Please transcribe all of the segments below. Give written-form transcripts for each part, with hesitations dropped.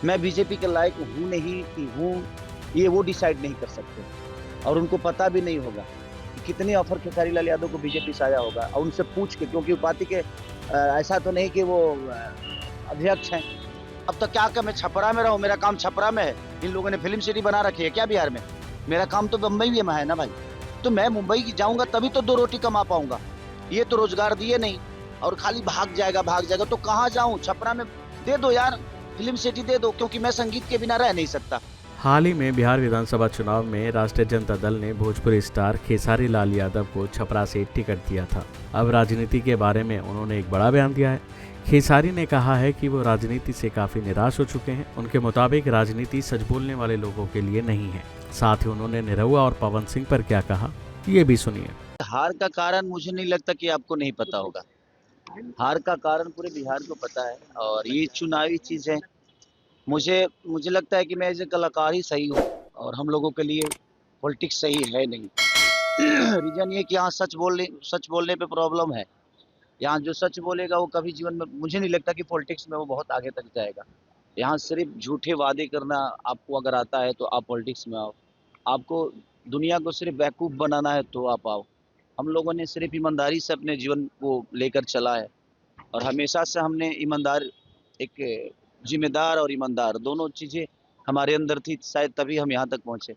मैं बीजेपी के लायक हूँ नहीं कि हूँ, ये वो डिसाइड नहीं कर सकते और उनको पता भी नहीं होगा कि कितने ऑफर खेसारी लाल यादव को बीजेपी से आया होगा। और उनसे पूछ के, क्योंकि वो पार्टी के ऐसा तो नहीं कि वो अध्यक्ष हैं। अब तो क्या कर, मैं छपरा में रहूं, मेरा काम छपरा में है। इन लोगों ने फिल्म सिटी बना रखी है क्या बिहार में? मेरा काम तो बम्बई में है ना भाई। तो मैं मुंबई जाऊंगा तभी तो दो रोटी कमा पाऊंगा। ये तो रोजगार दिए नहीं और खाली भाग जाएगा तो कहाँ जाऊं? छपरा में दे दो यार, फिल्म सिटी दे दो, क्योंकि मैं संगीत के बिना रह नहीं सकता। हाल ही में बिहार विधानसभा चुनाव में राष्ट्रीय जनता दल ने भोजपुरी स्टार खेसारी लाल यादव को छपरा से टिकट दिया था। अब राजनीति के बारे में उन्होंने एक बड़ा बयान दिया है। खेसारी ने कहा है कि वो राजनीति से काफी निराश हो चुके हैं। उनके मुताबिक राजनीति सच बोलने वाले लोगों के लिए नहीं है। साथ ही उन्होंने निरहुआ और पवन सिंह पर क्या कहा, ये भी सुनिए। हार का कारण मुझे नहीं लगता कि आपको नहीं पता होगा। हार का कारण पूरे बिहार को पता है और ये चुनावी चीज है। मुझे मुझे लगता है कि मैं एज ए कलाकार ही सही हूँ और हम लोगों के लिए पॉलिटिक्स सही है नहीं। रीजन ये कि यहाँ सच बोलने पे प्रॉब्लम है। यहाँ जो सच बोलेगा वो कभी जीवन में, मुझे नहीं लगता कि पॉलिटिक्स में वो बहुत आगे तक जाएगा। यहाँ सिर्फ झूठे वादे करना आपको अगर आता है तो आप पॉलिटिक्स में आओ। आपको दुनिया को सिर्फ बेवकूफ़ बनाना है तो आप आओ। हम लोगों ने सिर्फ ईमानदारी से अपने जीवन को लेकर चला है और हमेशा से हमने ईमानदार, एक जिम्मेदार और ईमानदार दोनों चीज़ें हमारे अंदर थी, शायद तभी हम यहाँ तक पहुँचे।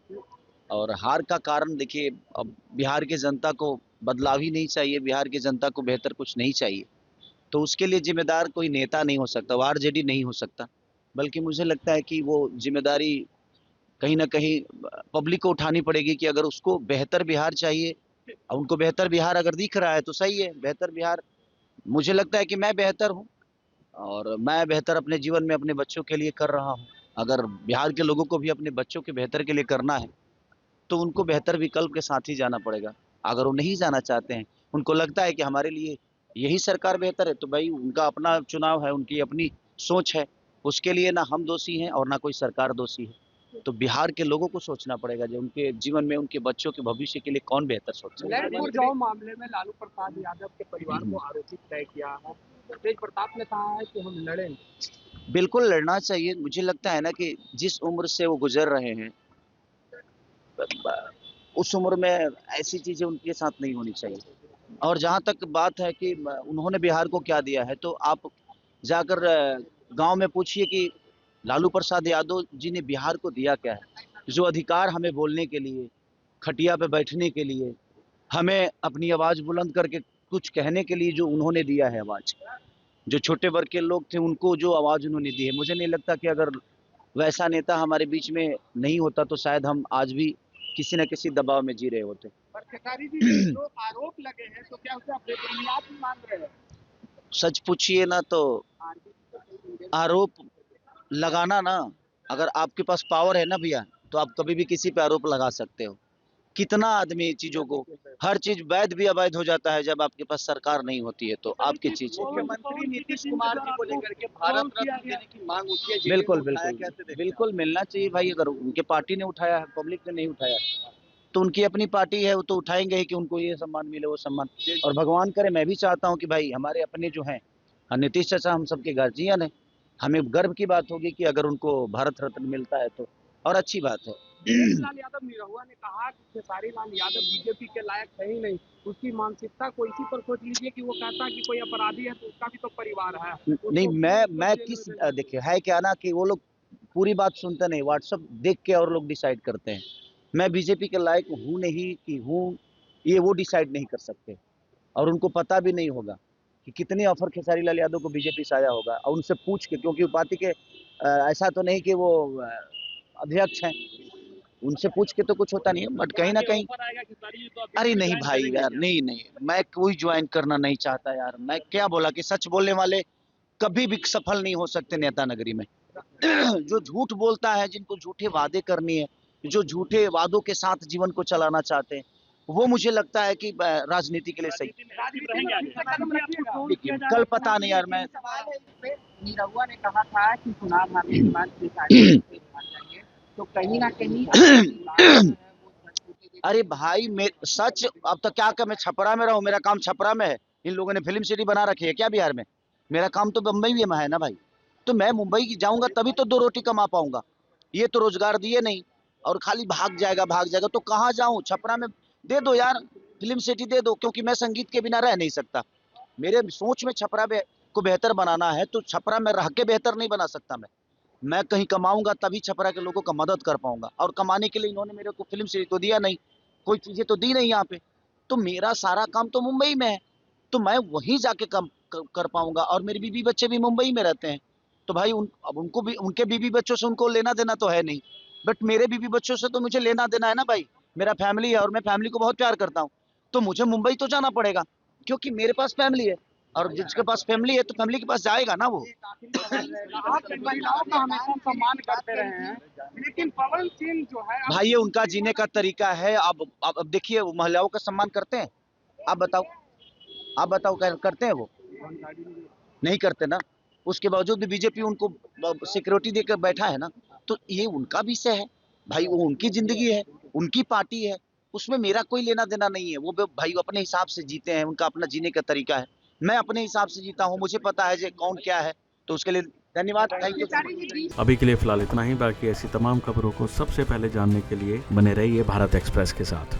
और हार का कारण देखिए, अब बिहार की जनता को बदलाव ही नहीं चाहिए, बिहार की जनता को बेहतर कुछ नहीं चाहिए। तो उसके लिए जिम्मेदार कोई नेता नहीं हो सकता, वो आरजेडी नहीं हो सकता। बल्कि मुझे लगता है कि वो जिम्मेदारी कहीं न कहीं पब्लिक को उठानी पड़ेगी कि अगर उसको बेहतर बिहार चाहिए और उनको बेहतर बिहार अगर दिख रहा है तो सही है। बेहतर बिहार, मुझे लगता है कि मैं बेहतर हूँ और मैं बेहतर अपने जीवन में अपने बच्चों के लिए कर रहा हूँ। अगर बिहार के लोगों को भी अपने बच्चों के बेहतर के लिए करना है तो उनको बेहतर विकल्प के साथ ही जाना पड़ेगा। अगर वो नहीं जाना चाहते हैं, उनको लगता है कि हमारे लिए यही सरकार बेहतर है, तो भाई उनका अपना चुनाव है, उनकी अपनी सोच है। उसके लिए ना हम दोषी हैं और ना कोई सरकार दोषी है। तो बिहार के लोगों को सोचना पड़ेगा जो उनके जीवन में उनके बच्चों के भविष्य के लिए कौन बेहतर सोच सकता है। लैंड जाओ मामले में लालू प्रसाद यादव के परिवार को आरोपित तय किया है। तेज प्रताप ने कहा है कि हम लड़ेंगे। बिल्कुल लड़ना चाहिए। मुझे लगता है ना कि जिस उम्र से वो गुजर रहे हैं, उस उम्र में ऐसी चीजें उनके साथ नहीं होनी चाहिए। और जहाँ तक बात है कि उन्होंने बिहार को क्या दिया है, तो आप जाकर गांव में पूछिए कि लालू प्रसाद यादव जी ने बिहार को दिया क्या है। जो अधिकार हमें बोलने के लिए, खटिया पे बैठने के लिए, हमें अपनी आवाज़ बुलंद करके कुछ कहने के लिए जो उन्होंने दिया है आवाज़, जो छोटे वर्ग के लोग थे उनको जो आवाज़ उन्होंने दी है, मुझे नहीं लगता कि अगर वैसा नेता हमारे बीच में नहीं होता तो शायद हम आज भी किसी न किसी दबाव में जी रहे होते। पर खेसारी जी जो आरोप लगे हैं तो क्या उसे आप बेबुनियाद भी मान रहे हैं? सच पूछिए ना तो आरोप लगाना ना, अगर आपके पास पावर है ना भैया, तो आप कभी भी किसी पे आरोप लगा सकते हो। कितना आदमी चीजों को, हर चीज वैध भी अवैध हो जाता है जब आपके पास सरकार नहीं होती है तो आपकी चीज है। मुख्यमंत्री नीतीश कुमार जी को लेकर के भारत रत्न देने की मांग उठी है। बिल्कुल बिल्कुल बिल्कुल मिलना चाहिए भाई। अगर उनके पार्टी ने उठाया है, पब्लिक ने नहीं उठाया, तो उनकी अपनी पार्टी है, वो तो उठाएंगे ही कि उनको ये सम्मान मिले, वो सम्मान। और भगवान करे, मैं भी चाहता हूँ कि भाई हमारे अपने जो हैं नीतीश चाचा हम सबके गार्जियन है, हमें गर्व की बात होगी कि अगर उनको भारत रत्न मिलता है तो, और अच्छी बात है। लाल यादव निरहुआ ने कहा कि खेसारी लाल यादव बीजेपी के लायक है ही नहीं। उसकी मानसिकता को इसी पर सोच लीजिए कि वो कहता है कि कोई अपराधी है तो उसका भी तो परिवार है। नहीं, मैं किस, देखिए है क्या ना कि वो लोग पूरी बात सुनते नहीं, व्हाट्सएप देख के और लोग डिसाइड करते हैं। मैं बीजेपी के लायक हूँ नहीं कि हूँ, ये वो डिसाइड नहीं कर सकते और उनको पता भी नहीं होगा कि कितने ऑफर खेसारी लाल यादव को बीजेपी से आया होगा। और उनसे पूछ के, क्योंकि वो पार्टी के ऐसा तो नहीं कि वो अध्यक्ष हैं, उनसे पूछ के तो कुछ होता नहीं है। बट कहीं ना कहीं, अरे नहीं भाई यार, नहीं नहीं, मैं कोई ज्वाइन करना नहीं चाहता यार। मैं क्या बोला कि सच बोलने वाले कभी भी सफल नहीं हो सकते नेता नगरी में। जो झूठ बोलता है, जिनको झूठे वादे करनी है, जो झूठे वादों के साथ जीवन को चलाना चाहते हैं, वो मुझे लगता है कि राजनीति के लिए सही। देखिए कल पता नहीं यार, मैं निरहुआ ने कहा था कि चुनाव हारने के बाद खेसारी तो कहीं ना कहीं अरे भाई सच, अब तो क्या कर, मैं छपरा में रहूं, मेरा काम छपरा में है। इन लोगों ने फिल्म सिटी बना रखी है क्या बिहार में? मेरा काम तो बम्बई में है ना भाई। तो मैं मुंबई की जाऊंगा तभी तो 2 रोटी कमा पाऊंगा। ये तो रोजगार दिए नहीं और खाली भाग जाएगा तो कहाँ जाऊं? छपरा में दे दो यार, फिल्म सिटी दे दो, क्योंकि मैं संगीत के बिना रह नहीं सकता। मेरे सोच में छपरा को बेहतर बनाना है, तो छपरा में रह के बेहतर नहीं बना सकता मैं कहीं कमाऊंगा तभी छपरा के लोगों का मदद कर पाऊंगा, और कमाने के लिए इन्होंने मेरे को फिल्म सिटी तो दिया नहीं, कोई चीजें तो दी नहीं यहाँ पे। तो मेरा सारा काम तो मुंबई में है, तो मैं वहीं जाके काम कर पाऊंगा, और मेरे बीवी बच्चे भी मुंबई में रहते हैं। तो भाई अब उनको भी, उनके बीवी बच्चों से उनको लेना देना तो है नहीं, बट मेरे बीवी बच्चों से तो मुझे लेना देना है ना भाई। मेरा फैमिली है और मैं फैमिली को बहुत प्यार करता हूँ, तो मुझे मुंबई तो जाना पड़ेगा, क्योंकि मेरे पास फैमिली है, और जिसके पास फैमिली है तो फैमिली के पास जाएगा ना वो। आप महिलाओं का हमेशा सम्मान करते रहे हैं, लेकिन पवन सिंह जो है भाई ये उनका जीने का तरीका है। अब देखिए, वो महिलाओं का सम्मान करते हैं? आप बताओ, करते हैं वो? नहीं करते ना। उसके बावजूद भी बीजेपी उनको सिक्योरिटी देकर बैठा है ना। तो ये उनका विषय है भाई, वो उनकी जिंदगी है, उनकी पार्टी है, उसमें मेरा कोई लेना देना नहीं है। वो भाई अपने हिसाब से जीते हैं, उनका अपना जीने का तरीका है। मैं अपने हिसाब से जीता हूँ, मुझे पता है कौन क्या है, तो उसके लिए धन्यवाद, थैंक यू। अभी के लिए फिलहाल इतना ही। बाकी ऐसी तमाम खबरों को सबसे पहले जानने के लिए बने रहिए भारत एक्सप्रेस के साथ।